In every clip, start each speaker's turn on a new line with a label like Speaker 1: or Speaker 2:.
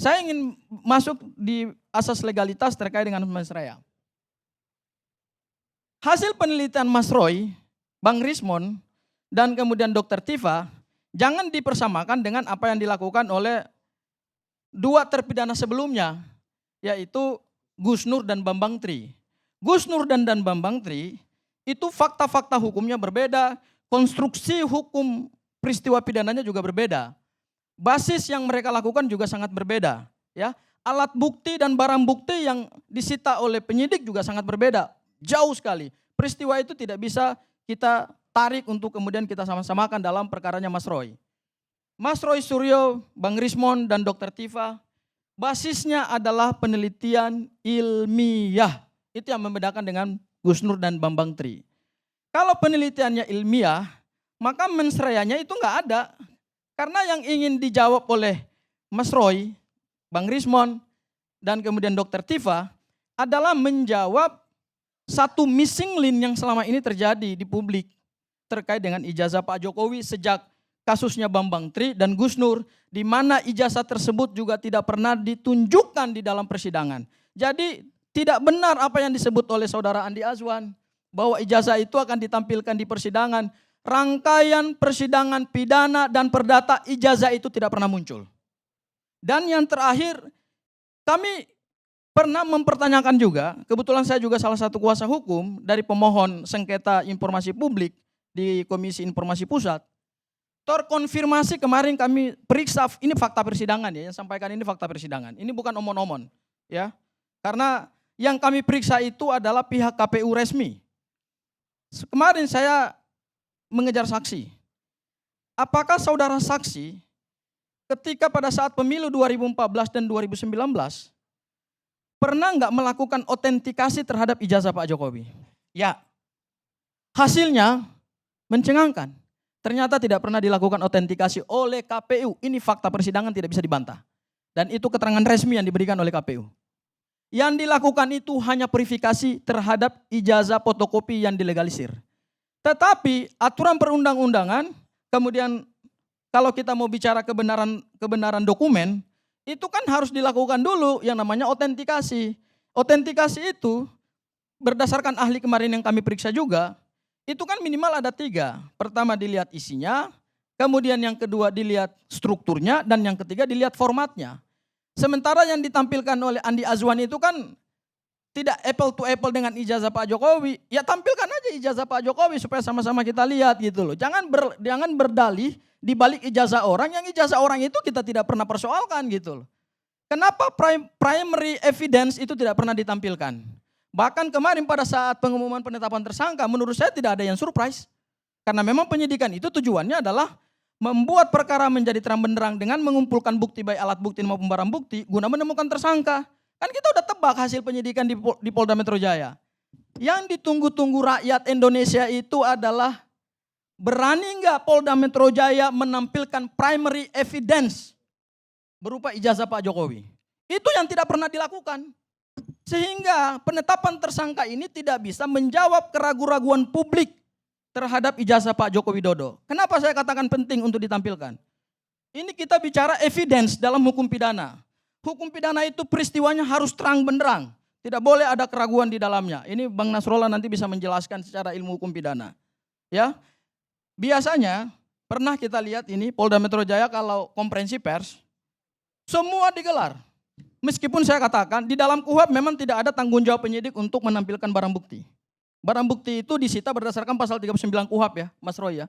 Speaker 1: Saya ingin masuk di asas legalitas terkait dengan mensreya. Hasil penelitian Mas Roy, Bang Rismon, dan kemudian Dr. Tifa, jangan dipersamakan dengan apa yang dilakukan oleh dua terpidana sebelumnya, yaitu Gus Nur dan Bambang Tri. Gus Nur dan Bambang Tri itu fakta-fakta hukumnya berbeda, konstruksi hukum peristiwa pidananya juga berbeda. Basis yang mereka lakukan juga sangat berbeda, ya. Alat bukti dan barang bukti yang disita oleh penyidik juga sangat berbeda, jauh sekali. Peristiwa itu tidak bisa kita tarik untuk kemudian kita sama-samakan dalam perkaranya Mas Roy. Mas Roy Suryo, Bang Rismon, dan Dr. Tifa, basisnya adalah penelitian ilmiah. Itu yang membedakan dengan Gus Nur dan Bambang Tri. Kalau penelitiannya ilmiah, maka mensreanya itu nggak ada. Karena yang ingin dijawab oleh Mas Roy, Bang Rismon, dan kemudian Dr. Tifa adalah menjawab satu missing link yang selama ini terjadi di publik terkait dengan ijazah Pak Jokowi sejak kasusnya Bambang Tri dan Gus Nur, di mana ijazah tersebut juga tidak pernah ditunjukkan di dalam persidangan. Jadi tidak benar apa yang disebut oleh saudara Andi Azwan, bahwa ijazah itu akan ditampilkan di persidangan. Rangkaian persidangan pidana dan perdata, ijazah itu tidak pernah muncul. Dan yang terakhir, kami pernah mempertanyakan juga, kebetulan saya juga salah satu kuasa hukum dari pemohon sengketa informasi publik di Komisi Informasi Pusat. Terkonfirmasi kemarin kami periksa, ini fakta persidangan ya, yang sampaikan ini fakta persidangan. Ini bukan omon-omon ya. Karena yang kami periksa itu adalah pihak KPU resmi. Kemarin saya mengejar saksi. Apakah saudara saksi ketika pada saat pemilu 2014 dan 2019 pernah nggak melakukan otentikasi terhadap ijazah Pak Jokowi? Ya. Hasilnya mencengangkan. Ternyata tidak pernah dilakukan otentikasi oleh KPU. Ini fakta persidangan, tidak bisa dibantah. Dan itu keterangan resmi yang diberikan oleh KPU. Yang dilakukan itu hanya verifikasi terhadap ijazah fotokopi yang dilegalisir. Tetapi aturan perundang-undangan, kemudian kalau kita mau bicara kebenaran dokumen, itu kan harus dilakukan dulu yang namanya otentikasi. Otentikasi itu berdasarkan ahli kemarin yang kami periksa juga, itu kan minimal ada 3. Pertama dilihat isinya, kemudian yang kedua dilihat strukturnya, dan yang ketiga dilihat formatnya. Sementara yang ditampilkan oleh Andi Azwan itu kan tidak apple to apple dengan ijazah Pak Jokowi. Ya tampilkan aja ijazah Pak Jokowi supaya sama-sama kita lihat gitu loh. Jangan berdalih di balik ijazah orang, yang ijazah orang itu kita tidak pernah persoalkan gitu loh. Kenapa primary evidence itu tidak pernah ditampilkan? Bahkan kemarin pada saat pengumuman penetapan tersangka, menurut saya tidak ada yang surprise. Karena memang penyidikan itu tujuannya adalah membuat perkara menjadi terang benderang dengan mengumpulkan bukti baik alat bukti maupun barang bukti guna menemukan tersangka. Kan kita udah tebak hasil penyidikan di Polda Metro Jaya. Yang ditunggu-tunggu rakyat Indonesia itu adalah berani nggak Polda Metro Jaya menampilkan primary evidence berupa ijazah Pak Jokowi. Itu yang tidak pernah dilakukan. Sehingga penetapan tersangka ini tidak bisa menjawab keraguan-raguan publik terhadap ijazah Pak Joko Widodo. Kenapa saya katakan penting untuk ditampilkan? Ini kita bicara evidence dalam hukum pidana. Hukum pidana itu peristiwanya harus terang benderang. Tidak boleh ada keraguan di dalamnya. Ini Bang Nasrullah nanti bisa menjelaskan secara ilmu hukum pidana. Ya, biasanya pernah kita lihat ini Polda Metro Jaya kalau konferensi pers, semua digelar. Meskipun saya katakan di dalam KUHP memang tidak ada tanggung jawab penyidik untuk menampilkan barang bukti. Barang bukti itu disita berdasarkan pasal 39 KUHP ya, Mas Roy ya.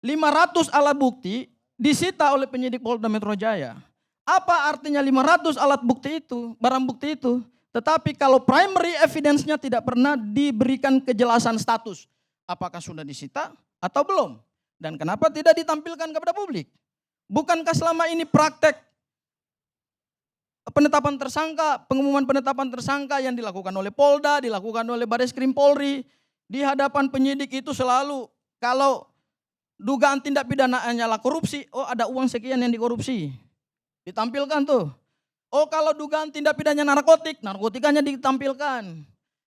Speaker 1: 500 alat bukti disita oleh penyidik Polda Metro Jaya. Apa artinya 500 alat bukti itu, barang bukti itu? Tetapi kalau primary evidence-nya tidak pernah diberikan kejelasan status. Apakah sudah disita atau belum? Dan kenapa tidak ditampilkan kepada publik? Bukankah selama ini praktek penetapan tersangka, pengumuman penetapan tersangka yang dilakukan oleh Polda, dilakukan oleh Bareskrim Polri, di hadapan penyidik itu selalu kalau dugaan tindak pidana hanyalah korupsi, oh ada uang sekian yang dikorupsi. Ditampilkan tuh. Oh kalau dugaan tindak pidana narkotik, narkotikanya ditampilkan.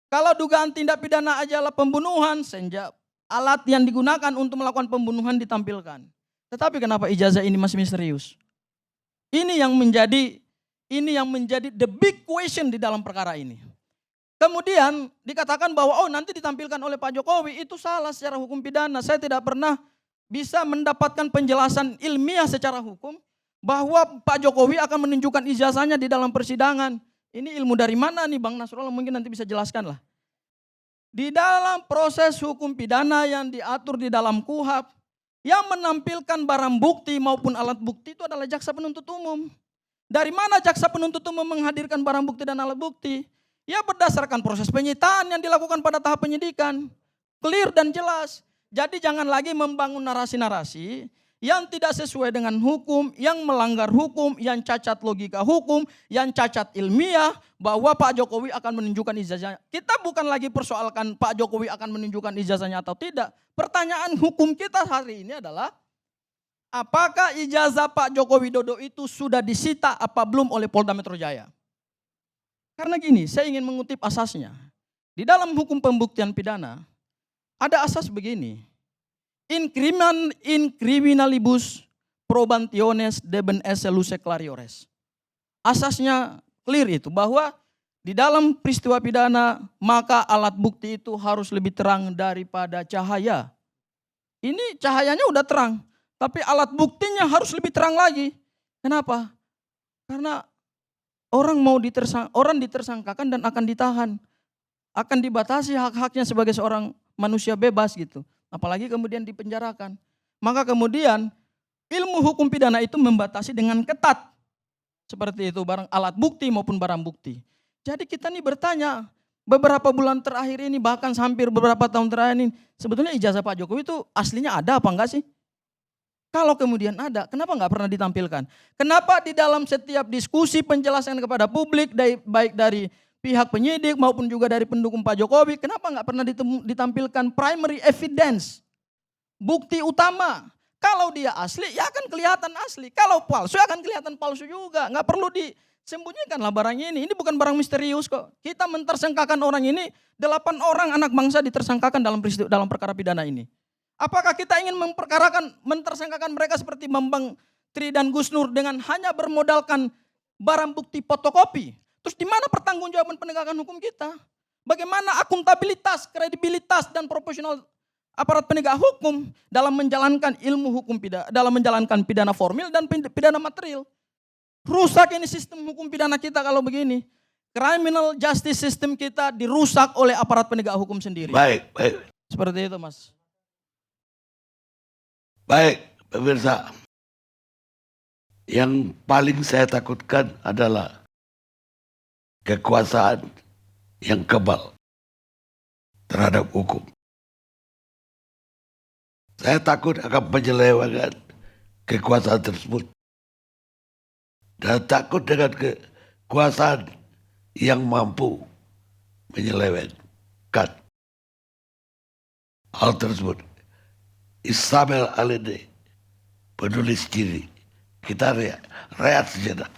Speaker 1: Kalau dugaan tindak pidana adalah pembunuhan, senjata alat yang digunakan untuk melakukan pembunuhan ditampilkan. Tetapi kenapa ijazah ini masih misterius? Ini yang menjadi Ini yang menjadi the big question di dalam perkara ini. Kemudian dikatakan bahwa nanti ditampilkan oleh Pak Jokowi, itu salah secara hukum pidana. Saya tidak pernah bisa mendapatkan penjelasan ilmiah secara hukum bahwa Pak Jokowi akan menunjukkan ijazahnya di dalam persidangan. Ini ilmu dari mana nih Bang Nasrullah, mungkin nanti bisa jelaskan lah. Di dalam proses hukum pidana yang diatur di dalam KUHP, yang menampilkan barang bukti maupun alat bukti itu adalah jaksa penuntut umum. Dari mana jaksa penuntut umum menghadirkan barang bukti dan alat bukti? Ya berdasarkan proses penyitaan yang dilakukan pada tahap penyidikan. Clear dan jelas. Jadi jangan lagi membangun narasi-narasi yang tidak sesuai dengan hukum, yang melanggar hukum, yang cacat logika hukum, yang cacat ilmiah, bahwa Pak Jokowi akan menunjukkan ijazahnya. Kita bukan lagi persoalkan Pak Jokowi akan menunjukkan ijazahnya atau tidak. Pertanyaan hukum kita hari ini adalah, apakah ijazah Pak Joko Widodo itu sudah disita apa belum oleh Polda Metro Jaya? Karena gini, saya ingin mengutip asasnya. Di dalam hukum pembuktian pidana, ada asas begini. In criminalibus probantiones deben esse luce clariores. Asasnya clear itu, bahwa di dalam peristiwa pidana, maka alat bukti itu harus lebih terang daripada cahaya. Ini cahayanya udah terang, tapi alat buktinya harus lebih terang lagi. Kenapa? Karena orang ditersangkakan dan akan ditahan. Akan dibatasi hak-haknya sebagai seorang manusia bebas gitu. Apalagi kemudian dipenjarakan. Maka kemudian ilmu hukum pidana itu membatasi dengan ketat. Seperti itu, barang alat bukti maupun barang bukti. Jadi kita nih bertanya, beberapa bulan terakhir ini, bahkan hampir beberapa tahun terakhir ini, sebetulnya ijazah Pak Jokowi itu aslinya ada apa enggak sih? Kalau kemudian ada, kenapa nggak pernah ditampilkan? Kenapa di dalam setiap diskusi penjelasan kepada publik, baik dari pihak penyidik maupun juga dari pendukung Pak Jokowi, kenapa nggak pernah ditampilkan primary evidence, bukti utama? Kalau dia asli, ya akan kelihatan asli. Kalau palsu, akan kelihatan palsu juga. Nggak perlu disembunyikan lah barang ini. Ini bukan barang misterius kok. Kita mentersangkakan orang ini, 8 orang anak bangsa ditersangkakan dalam perkara pidana ini. Apakah kita ingin mentersangkakan mereka seperti Bambang Tri dan Gus Nur dengan hanya bermodalkan barang bukti fotokopi? Terus di mana pertanggungjawaban penegakan hukum kita? Bagaimana akuntabilitas, kredibilitas dan profesional aparat penegak hukum dalam menjalankan ilmu hukum pidana, dalam menjalankan pidana formil dan pidana material? Rusak ini sistem hukum pidana kita kalau begini. Criminal justice system kita dirusak oleh aparat penegak hukum sendiri.
Speaker 2: Baik.
Speaker 1: Seperti itu, Mas.
Speaker 2: Baik, pemirsa. Yang paling saya takutkan adalah kekuasaan yang kebal terhadap hukum. Saya takut akan penyelewengan kekuasaan tersebut. Dan takut dengan kekuasaan yang mampu menyelewengkan hal tersebut. Ismail Alede, penulis ciri. Kita rehat sejenak.